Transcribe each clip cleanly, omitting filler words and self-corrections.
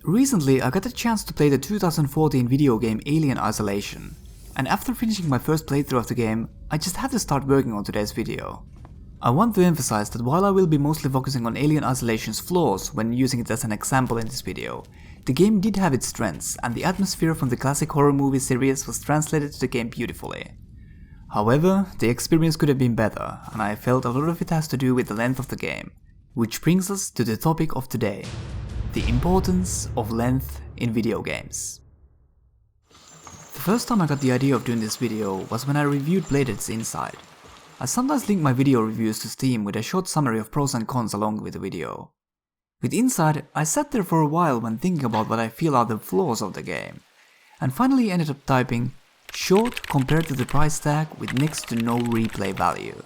Recently, I got a chance to play the 2014 video game Alien Isolation, and after finishing my first playthrough of the game, I just had to start working on today's video. I want to emphasize that while I will be mostly focusing on Alien Isolation's flaws when using it as an example in this video, the game did have its strengths, and the atmosphere from the classic horror movie series was translated to the game beautifully. However, the experience could have been better, and I felt a lot of it has to do with the length of the game. Which brings us to the topic of today: the importance of length in video games. The first time I got the idea of doing this video was when I reviewed Bladehead's Inside. I sometimes link my video reviews to Steam with a short summary of pros and cons along with the video. With Inside, I sat there for a while when thinking about what I feel are the flaws of the game, and finally ended up typing short compared to the price tag with next to no replay value.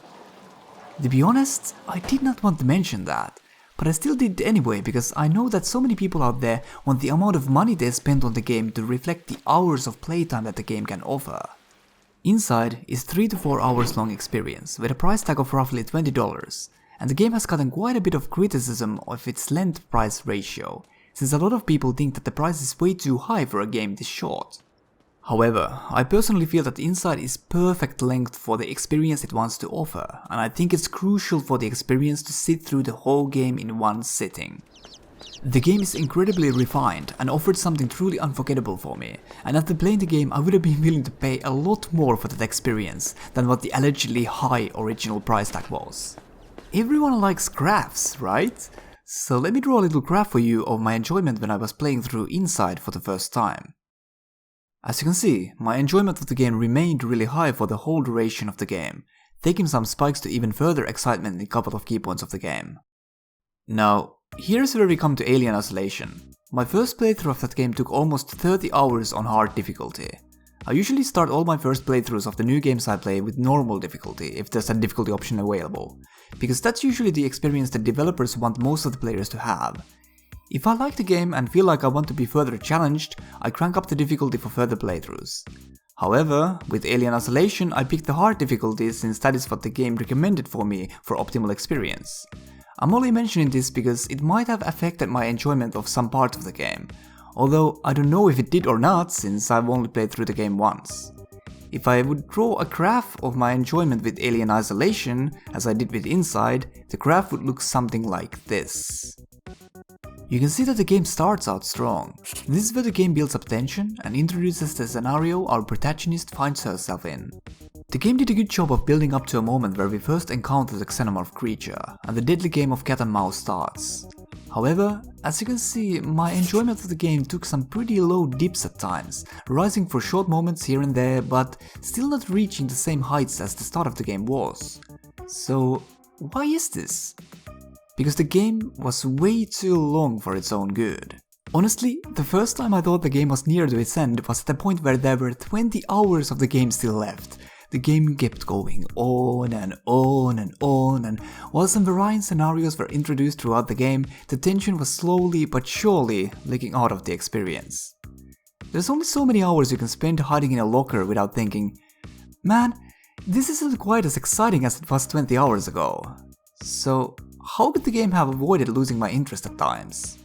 To be honest, I did not want to mention that, but I still did anyway because I know that so many people out there want the amount of money they spent on the game to reflect the hours of playtime that the game can offer. Inside is 3 to 4 hours long experience with a price tag of roughly $20, and the game has gotten quite a bit of criticism of its length-price ratio, since a lot of people think that the price is way too high for a game this short. However, I personally feel that Inside is perfect length for the experience it wants to offer, and I think it's crucial for the experience to sit through the whole game in one sitting. The game is incredibly refined and offered something truly unforgettable for me, and after playing the game I would have been willing to pay a lot more for that experience than what the allegedly high original price tag was. Everyone likes graphs, right? So let me draw a little graph for you of my enjoyment when I was playing through Inside for the first time. As you can see, my enjoyment of the game remained really high for the whole duration of the game, taking some spikes to even further excitement in a couple of key points of the game. Now, here's where we come to Alien Isolation. My first playthrough of that game took almost 30 hours on hard difficulty. I usually start all my first playthroughs of the new games I play with normal difficulty, if there's a difficulty option available, because that's usually the experience that developers want most of the players to have. If I like the game and feel like I want to be further challenged, I crank up the difficulty for further playthroughs. However, with Alien Isolation I picked the hard difficulty since that is what the game recommended for me for optimal experience. I'm only mentioning this because it might have affected my enjoyment of some parts of the game, although I don't know if it did or not since I've only played through the game once. If I would draw a graph of my enjoyment with Alien Isolation, as I did with Inside, the graph would look something like this. You can see that the game starts out strong. This is where the game builds up tension and introduces the scenario our protagonist finds herself in. The game did a good job of building up to a moment where we first encounter the xenomorph creature, and the deadly game of cat and mouse starts. However, as you can see, my enjoyment of the game took some pretty low dips at times, rising for short moments here and there, but still not reaching the same heights as the start of the game was. So, why is this? Because the game was way too long for its own good. Honestly, the first time I thought the game was near to its end was at the point where there were 20 hours of the game still left. The game kept going on and on and on, and while some varying scenarios were introduced throughout the game, the tension was slowly but surely leaking out of the experience. There's only so many hours you can spend hiding in a locker without thinking, man, this isn't quite as exciting as it was 20 hours ago. So, how could the game have avoided losing my interest at times?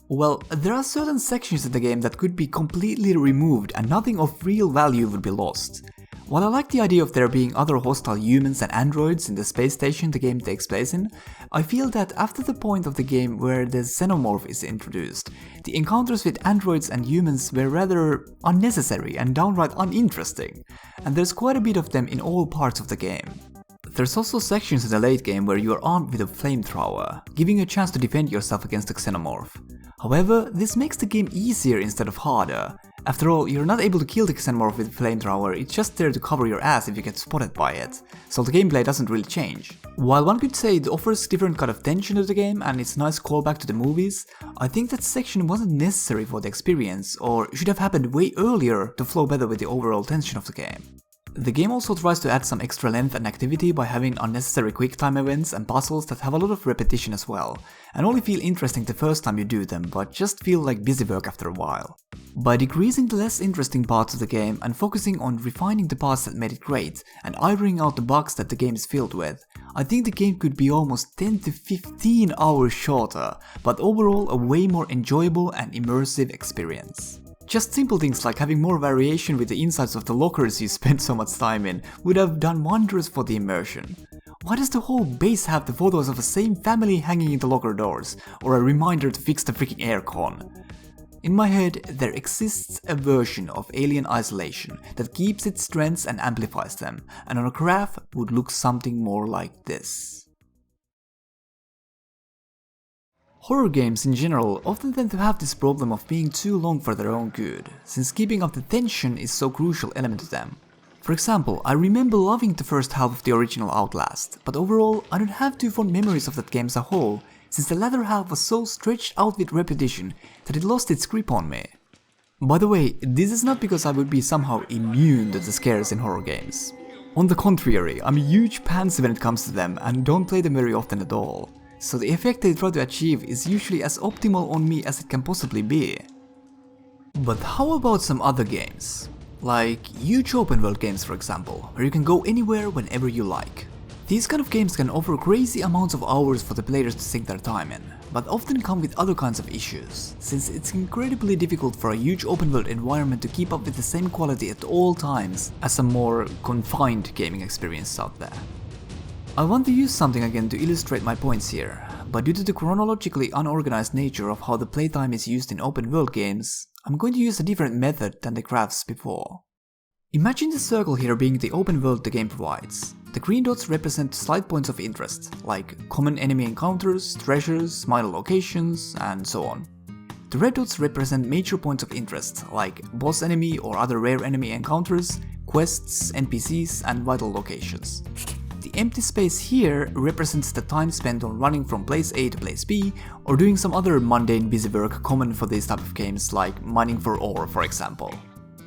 Well, there are certain sections in the game that could be completely removed and nothing of real value would be lost. While I like the idea of there being other hostile humans and androids in the space station the game takes place in, I feel that after the point of the game where the xenomorph is introduced, the encounters with androids and humans were rather unnecessary and downright uninteresting, and there's quite a bit of them in all parts of the game. There's also sections in the late game where you are armed with a flamethrower, giving you a chance to defend yourself against the xenomorph. However, this makes the game easier instead of harder. After all, you're not able to kill the xenomorph with a flamethrower, it's just there to cover your ass if you get spotted by it, so the gameplay doesn't really change. While one could say it offers different kind of tension to the game and it's a nice callback to the movies, I think that section wasn't necessary for the experience, or should have happened way earlier to flow better with the overall tension of the game. The game also tries to add some extra length and activity by having unnecessary quick-time events and puzzles that have a lot of repetition as well, and only feel interesting the first time you do them, but just feel like busy work after a while. By decreasing the less interesting parts of the game and focusing on refining the parts that made it great and ironing out the bugs that the game is filled with, I think the game could be almost 10 to 15 hours shorter, but overall a way more enjoyable and immersive experience. Just simple things like having more variation with the insides of the lockers you spent so much time in would have done wonders for the immersion. Why does the whole base have the photos of the same family hanging in the locker doors, or a reminder to fix the freaking aircon? In my head, there exists a version of Alien Isolation that keeps its strengths and amplifies them, and on a graph would look something more like this. Horror games in general often tend to have this problem of being too long for their own good, since keeping up the tension is so crucial element to them. For example, I remember loving the first half of the original Outlast, but overall I don't have too fond memories of that game as a whole, since the latter half was so stretched out with repetition that it lost its grip on me. By the way, this is not because I would be somehow immune to the scares in horror games. On the contrary, I'm a huge pansy when it comes to them and don't play them very often at all, so the effect they try to achieve is usually as optimal on me as it can possibly be. But how about some other games? Like huge open world games, for example, where you can go anywhere whenever you like. These kind of games can offer crazy amounts of hours for the players to sink their time in, but often come with other kinds of issues, since it's incredibly difficult for a huge open world environment to keep up with the same quality at all times as a more confined gaming experience out there. I want to use something again to illustrate my points here, but due to the chronologically unorganized nature of how the playtime is used in open world games, I'm going to use a different method than the graphs before. Imagine the circle here being the open world the game provides. The green dots represent slight points of interest, like common enemy encounters, treasures, minor locations, and so on. The red dots represent major points of interest, like boss enemy or other rare enemy encounters, quests, NPCs, and vital locations. The empty space here represents the time spent on running from place A to place B, or doing some other mundane busy work common for these type of games, like mining for ore, for example.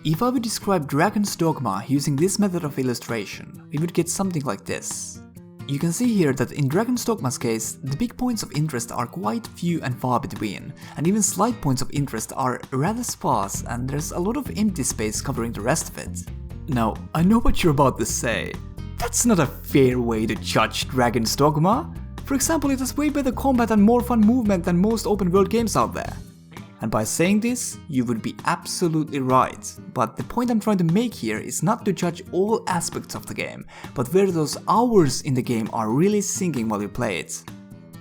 If I would describe Dragon's Dogma using this method of illustration, we would get something like this. You can see here that in Dragon's Dogma's case, the big points of interest are quite few and far between, and even slight points of interest are rather sparse, and there's a lot of empty space covering the rest of it. Now, I know what you're about to say. That's not a fair way to judge Dragon's Dogma. For example, it has way better combat and more fun movement than most open world games out there. And by saying this, you would be absolutely right, but the point I'm trying to make here is not to judge all aspects of the game, but where those hours in the game are really sinking while you play it.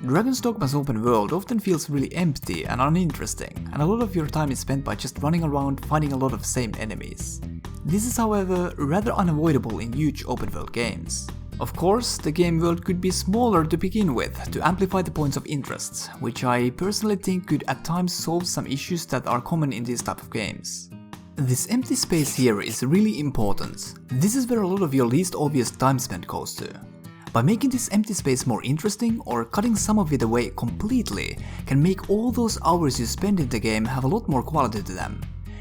Dragon's Dogma's open world often feels really empty and uninteresting, and a lot of your time is spent by just running around fighting a lot of same enemies. This is, however, rather unavoidable in huge open world games. Of course, the game world could be smaller to begin with to amplify the points of interest, which I personally think could at times solve some issues that are common in these type of games. This empty space here is really important. This is where a lot of your least obvious time spent goes to. By making this empty space more interesting or cutting some of it away completely can make all those hours you spend in the game have a lot more quality to them.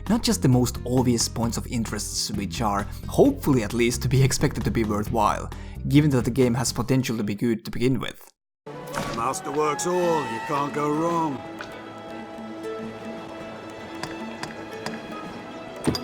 Not just the most obvious points of interest, which are, hopefully at least, to be expected to be worthwhile, given that the game has potential to be good to begin with. The master works all, you can't go wrong.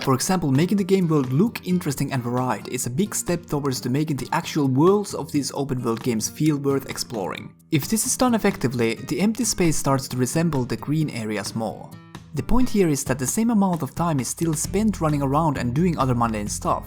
For example, making the game world look interesting and varied is a big step towards to making the actual worlds of these open world games feel worth exploring. If this is done effectively, the empty space starts to resemble the green areas more. The point here is that the same amount of time is still spent running around and doing other mundane stuff.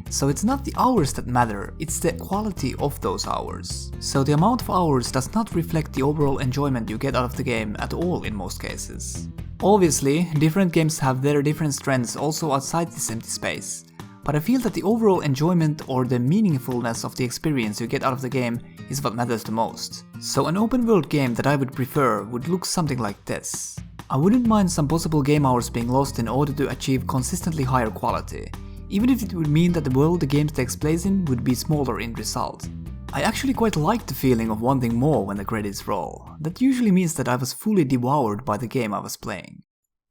So it's not the hours that matter, it's the quality of those hours. So the amount of hours does not reflect the overall enjoyment you get out of the game at all in most cases. Obviously, different games have their different strengths also outside this empty space, but I feel that the overall enjoyment or the meaningfulness of the experience you get out of the game is what matters the most. So an open world game that I would prefer would look something like this. I wouldn't mind some possible game hours being lost in order to achieve consistently higher quality, even if it would mean that the world the game takes place in would be smaller in result. I actually quite like the feeling of wanting more when the credits roll. That usually means that I was fully devoured by the game I was playing.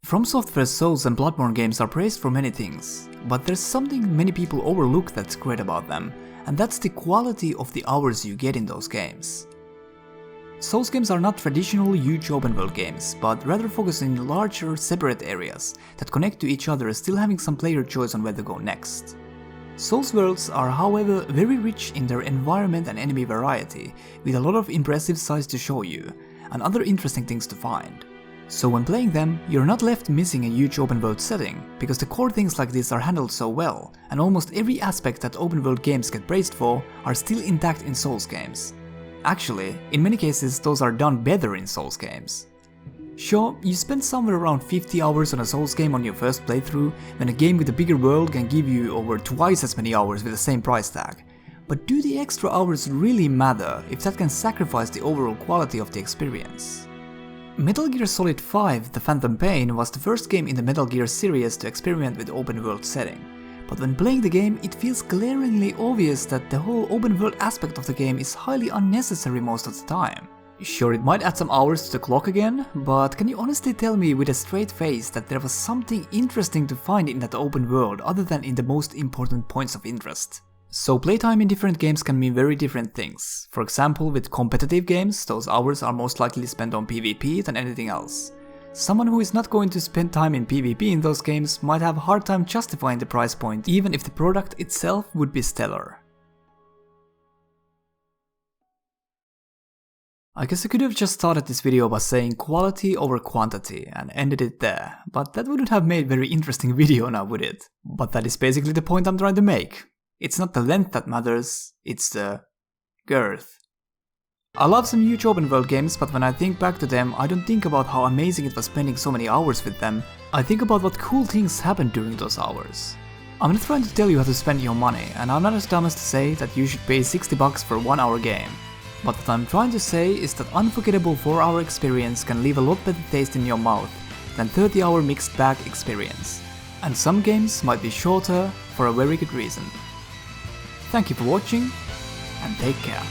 From Software's Souls and Bloodborne games are praised for many things, but there's something many people overlook that's great about them, and that's the quality of the hours you get in those games. Souls games are not traditional huge open world games, but rather focus in larger separate areas that connect to each other, still having some player choice on where to go next. Souls worlds are however very rich in their environment and enemy variety, with a lot of impressive sights to show you, and other interesting things to find. So when playing them, you're not left missing a huge open world setting, because the core things like this are handled so well, and almost every aspect that open world games get praised for are still intact in Souls games. Actually, in many cases those are done better in Souls games. Sure, you spend somewhere around 50 hours on a Souls game on your first playthrough, when a game with a bigger world can give you over twice as many hours with the same price tag. But do the extra hours really matter if that can sacrifice the overall quality of the experience? Metal Gear Solid 5: The Phantom Pain was the first game in the Metal Gear series to experiment with open world setting. But when playing the game, it feels glaringly obvious that the whole open world aspect of the game is highly unnecessary most of the time. Sure, it might add some hours to the clock again, but can you honestly tell me with a straight face that there was something interesting to find in that open world other than in the most important points of interest? So playtime in different games can mean very different things. For example, with competitive games, those hours are most likely spent on PvP than anything else. Someone who is not going to spend time in PvP in those games might have a hard time justifying the price point, even if the product itself would be stellar. I guess I could have just started this video by saying quality over quantity and ended it there, but that wouldn't have made a very interesting video now, would it? But that is basically the point I'm trying to make. It's not the length that matters, it's the girth. I love some huge open world games, but when I think back to them, I don't think about how amazing it was spending so many hours with them. I think about what cool things happened during those hours. I'm not trying to tell you how to spend your money, and I'm not as dumb as to say that you should pay $60 for a 1 hour game. But what I'm trying to say is that unforgettable 4-hour experience can leave a lot better taste in your mouth than 30-hour mixed bag experience. And some games might be shorter for a very good reason. Thank you for watching, and take care.